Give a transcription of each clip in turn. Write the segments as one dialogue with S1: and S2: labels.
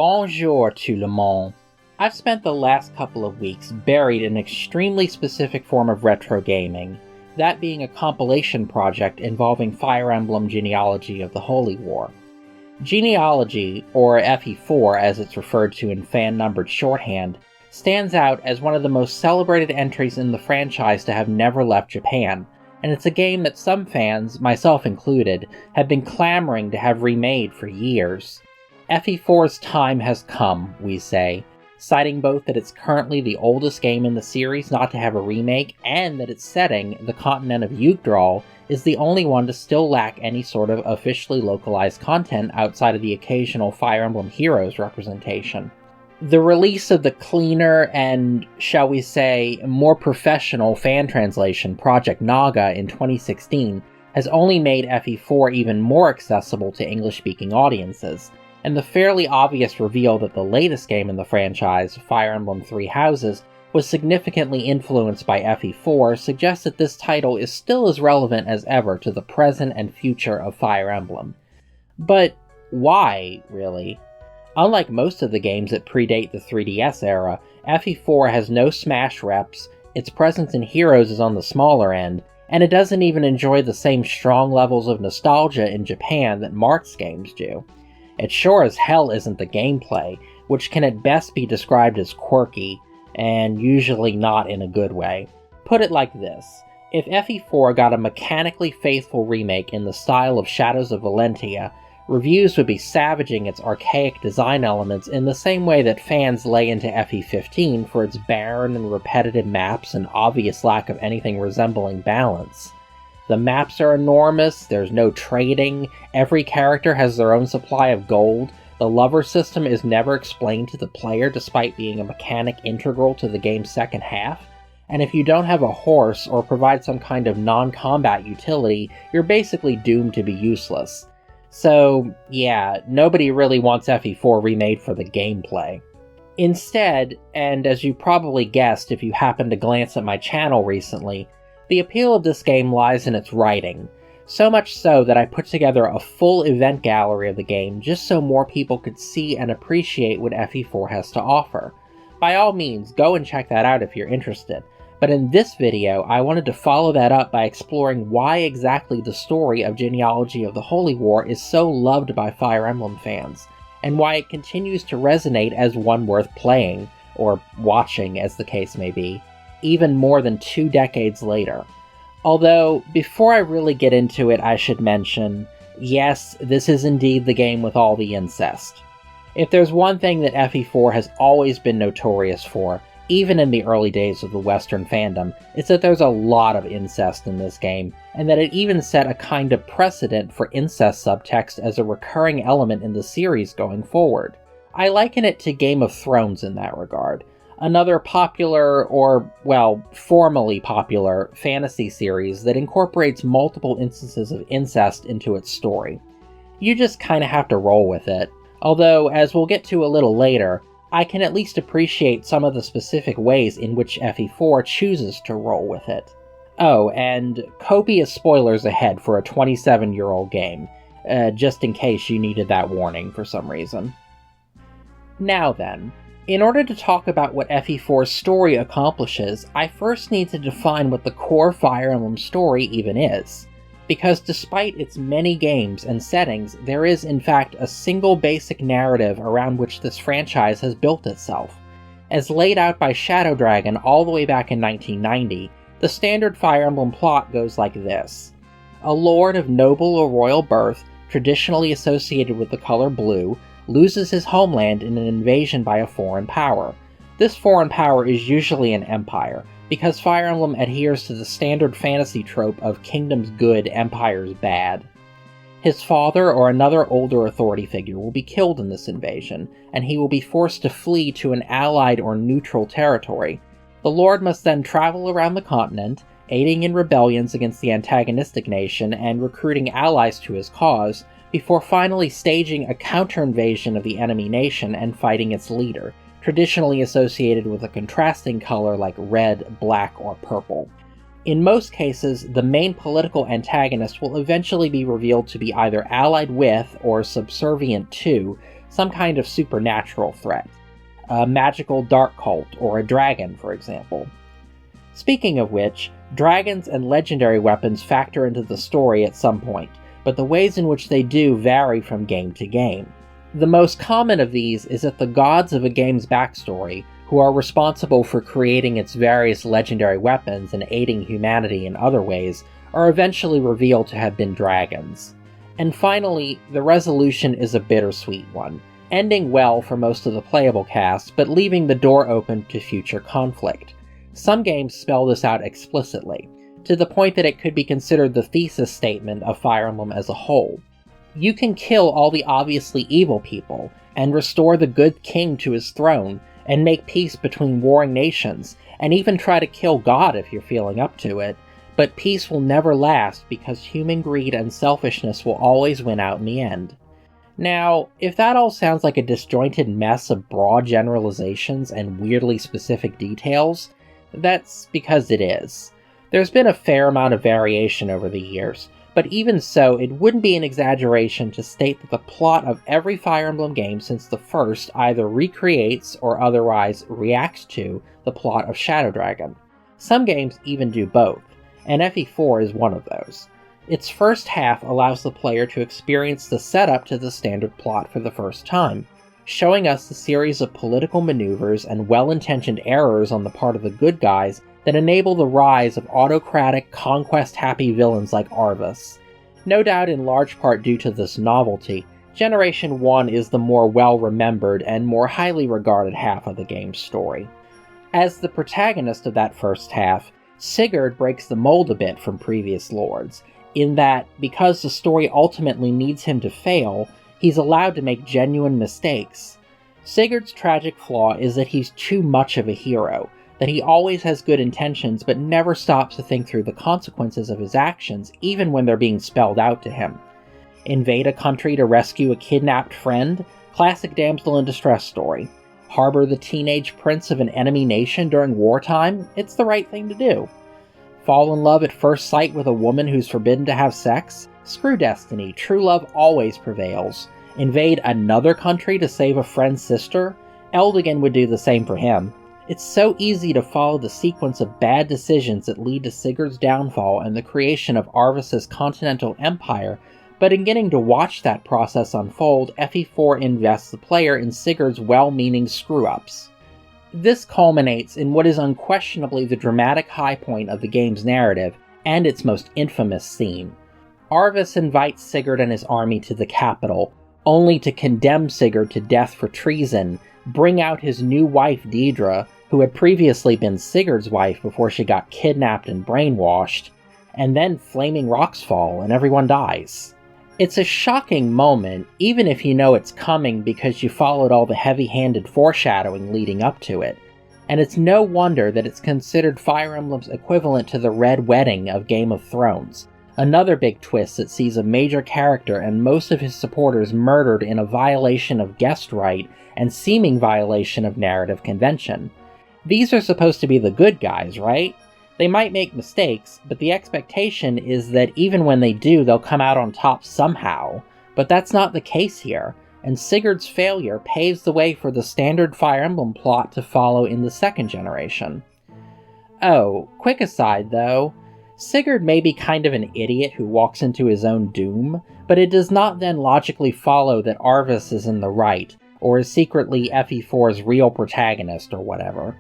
S1: Bonjour tout le monde. I've spent the last couple of weeks buried in an extremely specific form of retro gaming, that being a compilation project involving Fire Emblem Genealogy of the Holy War. Genealogy, or FE4 as it's referred to in fan-numbered shorthand, stands out as one of the most celebrated entries in the franchise to have never left Japan, and it's a game that some fans, myself included, have been clamoring to have remade for years. FE4's time has come, we say, citing both that it's currently the oldest game in the series not to have a remake, and that its setting, the continent of Yggdrasil, is the only one to still lack any sort of officially localized content outside of the occasional Fire Emblem Heroes representation. The release of the cleaner and, shall we say, more professional fan translation Project Naga in 2016 has only made FE4 even more accessible to English-speaking audiences, and the fairly obvious reveal that the latest game in the franchise, Fire Emblem Three Houses, was significantly influenced by FE4 suggests that this title is still as relevant as ever to the present and future of Fire Emblem. But why, really? Unlike most of the games that predate the 3DS era, FE4 has no Smash reps, its presence in Heroes is on the smaller end, and it doesn't even enjoy the same strong levels of nostalgia in Japan that Mark's games do. It sure as hell isn't the gameplay, which can at best be described as quirky, and usually not in a good way. Put it like this: if FE4 got a mechanically faithful remake in the style of Shadows of Valentia, reviews would be savaging its archaic design elements in the same way that fans lay into FE15 for its barren and repetitive maps and obvious lack of anything resembling balance. The maps are enormous, there's no trading, every character has their own supply of gold, the lover system is never explained to the player despite being a mechanic integral to the game's second half, and if you don't have a horse or provide some kind of non-combat utility, you're basically doomed to be useless. So, yeah, nobody really wants FE4 remade for the gameplay. Instead, and as you probably guessed if you happened to glance at my channel recently, the appeal of this game lies in its writing, so much so that I put together a full event gallery of the game just so more people could see and appreciate what FE4 has to offer. By all means, go and check that out if you're interested, but in this video I wanted to follow that up by exploring why exactly the story of Genealogy of the Holy War is so loved by Fire Emblem fans, and why it continues to resonate as one worth playing, or watching as the case may be, even more than 2 decades later. Although, before I really get into it, I should mention, yes, this is indeed the game with all the incest. If there's one thing that FE4 has always been notorious for, even in the early days of the Western fandom, it's that there's a lot of incest in this game, and that it even set a kind of precedent for incest subtext as a recurring element in the series going forward. I liken it to Game of Thrones in that regard. Another popular, or, well, formally popular, fantasy series that incorporates multiple instances of incest into its story. You just kinda have to roll with it, although, as we'll get to a little later, I can at least appreciate some of the specific ways in which FE4 chooses to roll with it. Oh, and copious spoilers ahead for a 27-year-old game, just in case you needed that warning for some reason. Now then, in order to talk about what FE4's story accomplishes, I first need to define what the core Fire Emblem story even is. Because despite its many games and settings, there is in fact a single basic narrative around which this franchise has built itself. As laid out by Shadow Dragon all the way back in 1990, the standard Fire Emblem plot goes like this. A lord of noble or royal birth, traditionally associated with the color blue, loses his homeland in an invasion by a foreign power. This foreign power is usually an empire, because Fire Emblem adheres to the standard fantasy trope of kingdoms good, empires bad. His father or another older authority figure will be killed in this invasion, and he will be forced to flee to an allied or neutral territory. The lord must then travel around the continent, aiding in rebellions against the antagonistic nation and recruiting allies to his cause, before finally staging a counter-invasion of the enemy nation and fighting its leader, traditionally associated with a contrasting color like red, black, or purple. In most cases, the main political antagonist will eventually be revealed to be either allied with or subservient to some kind of supernatural threat. A magical dark cult, or a dragon, for example. Speaking of which, dragons and legendary weapons factor into the story at some point, but the ways in which they do vary from game to game. The most common of these is that the gods of a game's backstory, who are responsible for creating its various legendary weapons and aiding humanity in other ways, are eventually revealed to have been dragons. And finally, the resolution is a bittersweet one, ending well for most of the playable cast, but leaving the door open to future conflict. Some games spell this out explicitly, to the point that it could be considered the thesis statement of Fire Emblem as a whole. You can kill all the obviously evil people, and restore the good king to his throne, and make peace between warring nations, and even try to kill God if you're feeling up to it, but peace will never last because human greed and selfishness will always win out in the end. Now, if that all sounds like a disjointed mess of broad generalizations and weirdly specific details, that's because it is. There's been a fair amount of variation over the years, but even so, it wouldn't be an exaggeration to state that the plot of every Fire Emblem game since the first either recreates or otherwise reacts to the plot of Shadow Dragon. Some games even do both, and FE4 is one of those. Its first half allows the player to experience the setup to the standard plot for the first time, showing us the series of political maneuvers and well-intentioned errors on the part of the good guys that enable the rise of autocratic, conquest-happy villains like Arvis. No doubt in large part due to this novelty, Generation 1 is the more well-remembered and more highly regarded half of the game's story. As the protagonist of that first half, Sigurd breaks the mold a bit from previous lords, in that, because the story ultimately needs him to fail, he's allowed to make genuine mistakes. Sigurd's tragic flaw is that he's too much of a hero, that he always has good intentions but never stops to think through the consequences of his actions, even when they're being spelled out to him. Invade a country to rescue a kidnapped friend? Classic damsel in distress story. Harbor the teenage prince of an enemy nation during wartime? It's the right thing to do. Fall in love at first sight with a woman who's forbidden to have sex? Screw destiny, true love always prevails. Invade another country to save a friend's sister? Eldigan would do the same for him. It's so easy to follow the sequence of bad decisions that lead to Sigurd's downfall and the creation of Arvis's continental empire, but in getting to watch that process unfold, FE4 invests the player in Sigurd's well-meaning screw-ups. This culminates in what is unquestionably the dramatic high point of the game's narrative, and its most infamous scene. Arvis invites Sigurd and his army to the capital, only to condemn Sigurd to death for treason, bring out his new wife Deidre, who had previously been Sigurd's wife before she got kidnapped and brainwashed, and then flaming rocks fall and everyone dies. It's a shocking moment, even if you know it's coming because you followed all the heavy-handed foreshadowing leading up to it, and it's no wonder that it's considered Fire Emblem's equivalent to the Red Wedding of Game of Thrones, another big twist that sees a major character and most of his supporters murdered in a violation of guest right and seeming violation of narrative convention. These are supposed to be the good guys, right? They might make mistakes, but the expectation is that even when they do, they'll come out on top somehow. But that's not the case here, and Sigurd's failure paves the way for the standard Fire Emblem plot to follow in the second generation. Oh, quick aside though, Sigurd may be kind of an idiot who walks into his own doom, but it does not then logically follow that Arvis is in the right, or is secretly FE4's real protagonist or whatever.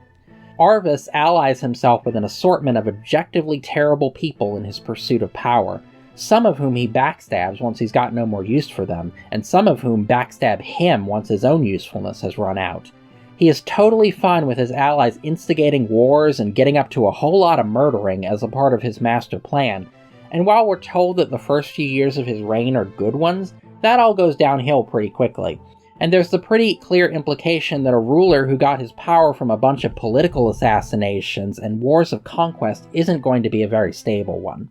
S1: Arvis allies himself with an assortment of objectively terrible people in his pursuit of power, some of whom he backstabs once he's got no more use for them, and some of whom backstab him once his own usefulness has run out. He is totally fine with his allies instigating wars and getting up to a whole lot of murdering as a part of his master plan, and while we're told that the first few years of his reign are good ones, that all goes downhill pretty quickly. And there's the pretty clear implication that a ruler who got his power from a bunch of political assassinations and wars of conquest isn't going to be a very stable one.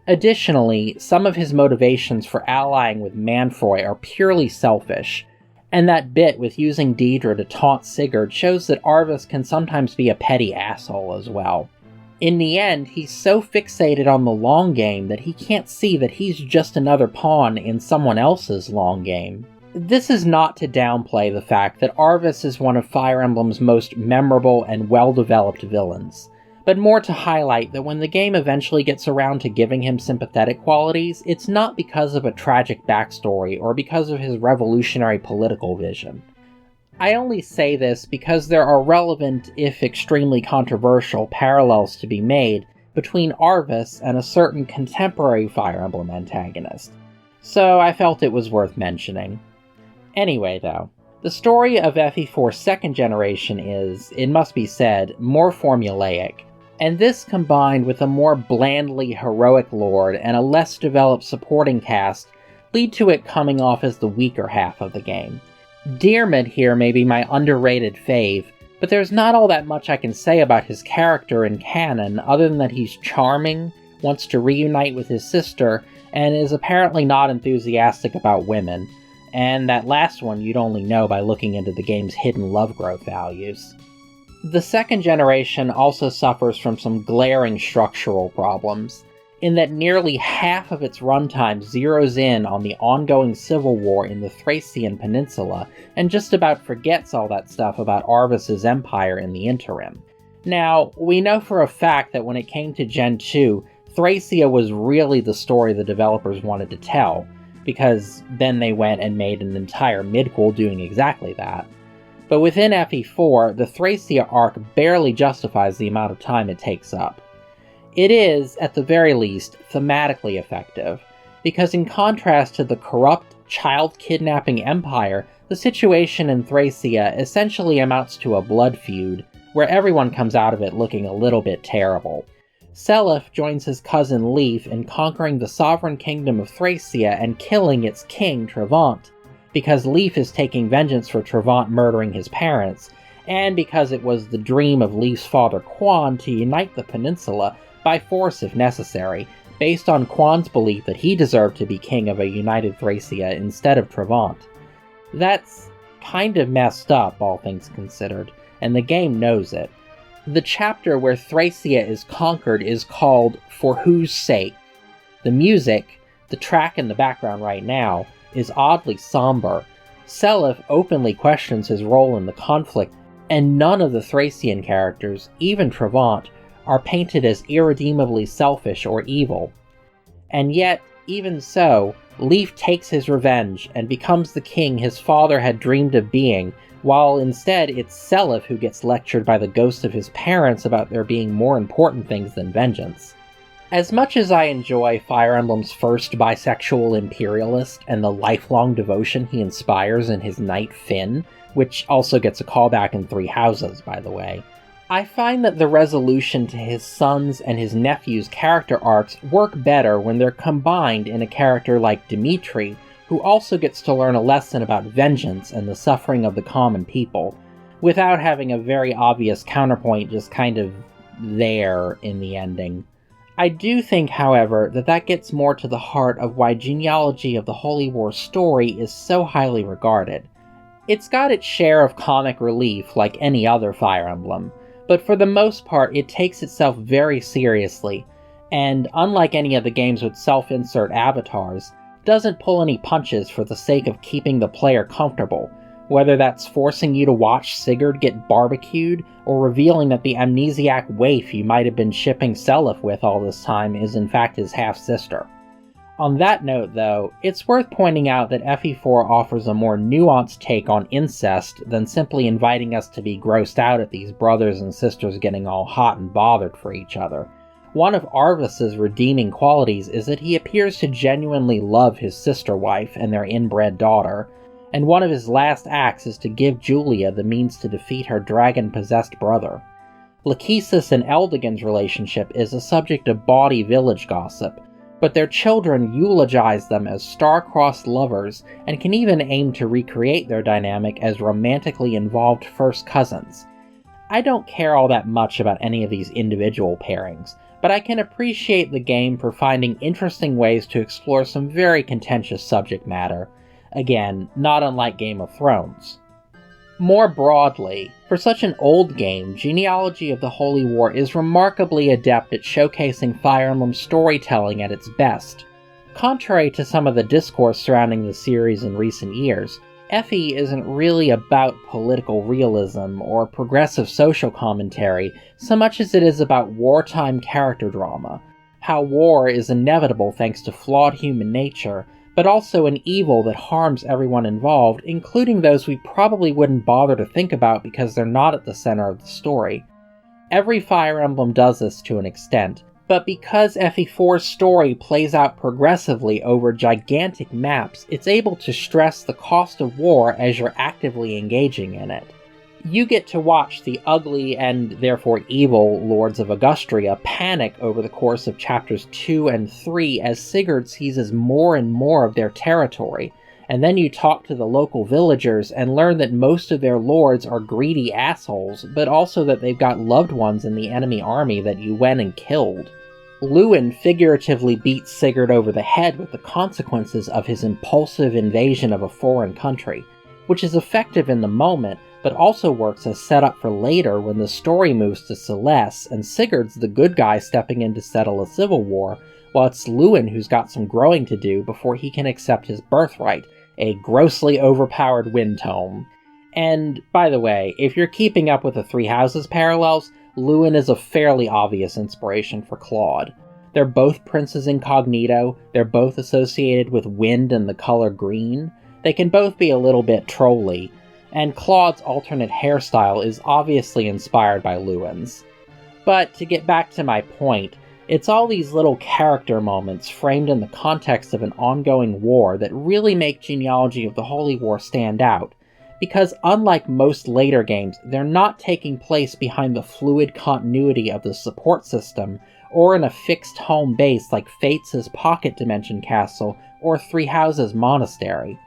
S1: Additionally, some of his motivations for allying with Manfroy are purely selfish, and that bit with using Deidre to taunt Sigurd shows that Arvis can sometimes be a petty asshole as well. In the end, he's so fixated on the long game that he can't see that he's just another pawn in someone else's long game. This is not to downplay the fact that Arvis is one of Fire Emblem's most memorable and well-developed villains, but more to highlight that when the game eventually gets around to giving him sympathetic qualities, it's not because of a tragic backstory or because of his revolutionary political vision. I only say this because there are relevant, if extremely controversial, parallels to be made between Arvis and a certain contemporary Fire Emblem antagonist, so I felt it was worth mentioning. Anyway, though, the story of FE4's second generation is, it must be said, more formulaic, and this combined with a more blandly heroic lord and a less developed supporting cast lead to it coming off as the weaker half of the game. Diarmid here may be my underrated fave, but there's not all that much I can say about his character in canon other than that he's charming, wants to reunite with his sister, and is apparently not enthusiastic about women. And that last one you'd only know by looking into the game's hidden love growth values. The second generation also suffers from some glaring structural problems, in that nearly half of its runtime zeroes in on the ongoing civil war in the Thracian peninsula, and just about forgets all that stuff about Arvis's empire in the interim. Now, we know for a fact that when it came to Gen 2, Thracia was really the story the developers wanted to tell, because then they went and made an entire midquel doing exactly that. But within FE4, the Thracia arc barely justifies the amount of time it takes up. It is, at the very least, thematically effective, because in contrast to the corrupt, child-kidnapping empire, the situation in Thracia essentially amounts to a blood feud, where everyone comes out of it looking a little bit terrible. Seliph joins his cousin Leif in conquering the sovereign kingdom of Thracia and killing its king, Trevant, because Leif is taking vengeance for Trevant murdering his parents, and because it was the dream of Leif's father Quan to unite the peninsula, by force if necessary, based on Quan's belief that he deserved to be king of a united Thracia instead of Trevant. That's kind of messed up, all things considered, and the game knows it. The chapter where Thracia is conquered is called For Whose Sake. The music, the track in the background right now, is oddly somber. Seliph openly questions his role in the conflict, and none of the Thracian characters, even Trevant, are painted as irredeemably selfish or evil. And yet, even so, Leif takes his revenge and becomes the king his father had dreamed of being, while instead it's Seliph who gets lectured by the ghost of his parents about there being more important things than vengeance. As much as I enjoy Fire Emblem's first bisexual imperialist and the lifelong devotion he inspires in his knight Finn, which also gets a callback in Three Houses, by the way, I find that the resolution to his son's and his nephew's character arcs work better when they're combined in a character like Dimitri, who also gets to learn a lesson about vengeance and the suffering of the common people, without having a very obvious counterpoint just kind of there in the ending. I do think, however, that gets more to the heart of why Genealogy of the Holy War story is so highly regarded. It's got its share of comic relief like any other Fire Emblem, but for the most part it takes itself very seriously, and unlike any of the games with self-insert avatars, doesn't pull any punches for the sake of keeping the player comfortable, whether that's forcing you to watch Sigurd get barbecued, or revealing that the amnesiac waif you might have been shipping Seliph with all this time is in fact his half-sister. On that note, though, it's worth pointing out that FE4 offers a more nuanced take on incest than simply inviting us to be grossed out at these brothers and sisters getting all hot and bothered for each other. One of Arvis's redeeming qualities is that he appears to genuinely love his sister wife and their inbred daughter, and one of his last acts is to give Julia the means to defeat her dragon-possessed brother. Lachesis and Eldigan's relationship is a subject of bawdy village gossip, but their children eulogize them as star-crossed lovers and can even aim to recreate their dynamic as romantically involved first cousins. I don't care all that much about any of these individual pairings, but I can appreciate the game for finding interesting ways to explore some very contentious subject matter. Again, not unlike Game of Thrones. More broadly, for such an old game, Genealogy of the Holy War is remarkably adept at showcasing Fire Emblem storytelling at its best. contrary to some of the discourse surrounding the series in recent years, FE isn't really about political realism or progressive social commentary so much as it is about wartime character drama, how war is inevitable thanks to flawed human nature, but also an evil that harms everyone involved, including those we probably wouldn't bother to think about because they're not at the center of the story. Every Fire Emblem does this to an extent, but because FE4's story plays out progressively over gigantic maps, it's able to stress the cost of war as you're actively engaging in it. You get to watch the ugly and therefore evil Lords of Augustria panic over the course of chapters 2 and 3 as Sigurd seizes more and more of their territory, and then you talk to the local villagers and learn that most of their lords are greedy assholes, but also that they've got loved ones in the enemy army that you went and killed. Lewin figuratively beats Sigurd over the head with the consequences of his impulsive invasion of a foreign country, which is effective in the moment, but also works as setup for later when the story moves to Celeste and Sigurd's the good guy stepping in to settle a civil war, while it's Lewin who's got some growing to do before he can accept his birthright, a grossly overpowered wind tome. And, by the way, if you're keeping up with the Three Houses parallels, Lewin is a fairly obvious inspiration for Claude. They're both princes incognito, they're both associated with wind and the color green, they can both be a little bit trolly, and Claude's alternate hairstyle is obviously inspired by Lewin's. But to get back to my point, it's all these little character moments framed in the context of an ongoing war that really make Genealogy of the Holy War stand out, because unlike most later games, they're not taking place behind the fluid continuity of the support system, or in a fixed home base like Fates' Pocket Dimension Castle or Three Houses Monastery.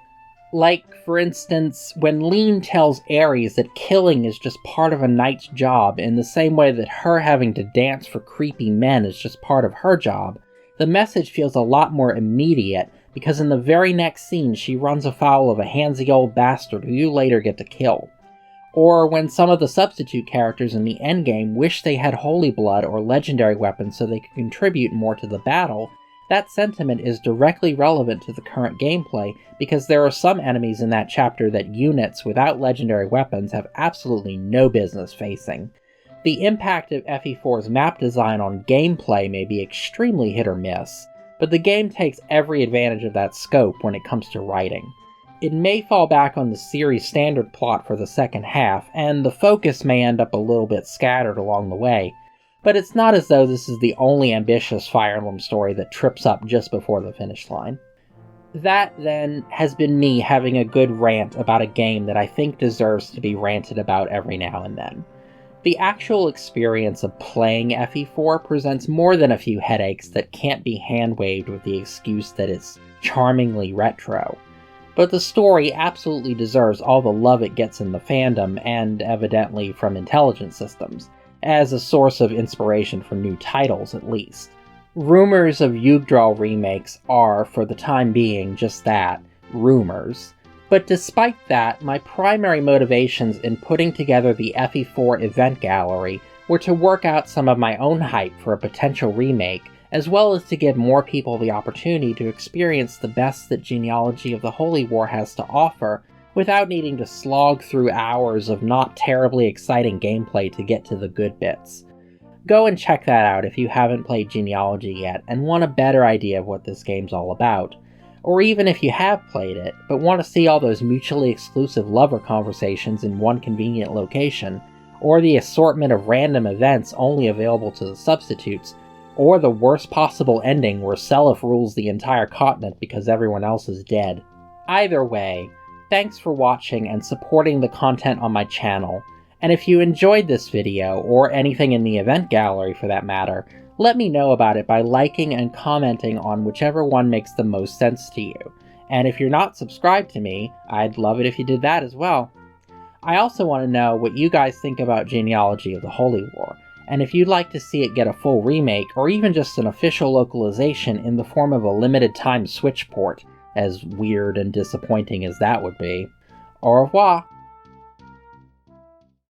S1: Like, for instance, when Lean tells Ares that killing is just part of a knight's job in the same way that her having to dance for creepy men is just part of her job, the message feels a lot more immediate, because in the very next scene she runs afoul of a handsy old bastard who you later get to kill. Or when some of the substitute characters in the endgame wish they had holy blood or legendary weapons so they could contribute more to the battle, that sentiment is directly relevant to the current gameplay because there are some enemies in that chapter that units without legendary weapons have absolutely no business facing. The impact of FE4's map design on gameplay may be extremely hit or miss, but the game takes every advantage of that scope when it comes to writing. It may fall back on the series' standard plot for the second half, and the focus may end up a little bit scattered along the way, but it's not as though this is the only ambitious Fire Emblem story that trips up just before the finish line. That, then, has been me having a good rant about a game that I think deserves to be ranted about every now and then. The actual experience of playing FE4 presents more than a few headaches that can't be hand-waved with the excuse that it's charmingly retro. But the story absolutely deserves all the love it gets in the fandom, and evidently from intelligence systems, as a source of inspiration for new titles at least. Rumors of Yggdrasil remakes are, for the time being, just that, rumors. But despite that, my primary motivations in putting together the FE4 event gallery were to work out some of my own hype for a potential remake, as well as to give more people the opportunity to experience the best that Genealogy of the Holy War has to offer, without needing to slog through hours of not terribly exciting gameplay to get to the good bits. Go and check that out if you haven't played Genealogy yet and want a better idea of what this game's all about. Or even if you have played it, but want to see all those mutually exclusive lover conversations in one convenient location, or the assortment of random events only available to the substitutes, or the worst possible ending where Seliph rules the entire continent because everyone else is dead. Either way, thanks for watching and supporting the content on my channel, and if you enjoyed this video, or anything in the event gallery for that matter, let me know about it by liking and commenting on whichever one makes the most sense to you. And if you're not subscribed to me, I'd love it if you did that as well. I also want to know what you guys think about Genealogy of the Holy War, and if you'd like to see it get a full remake, or even just an official localization in the form of a limited time Switch port, as weird and disappointing as that would be. Au revoir!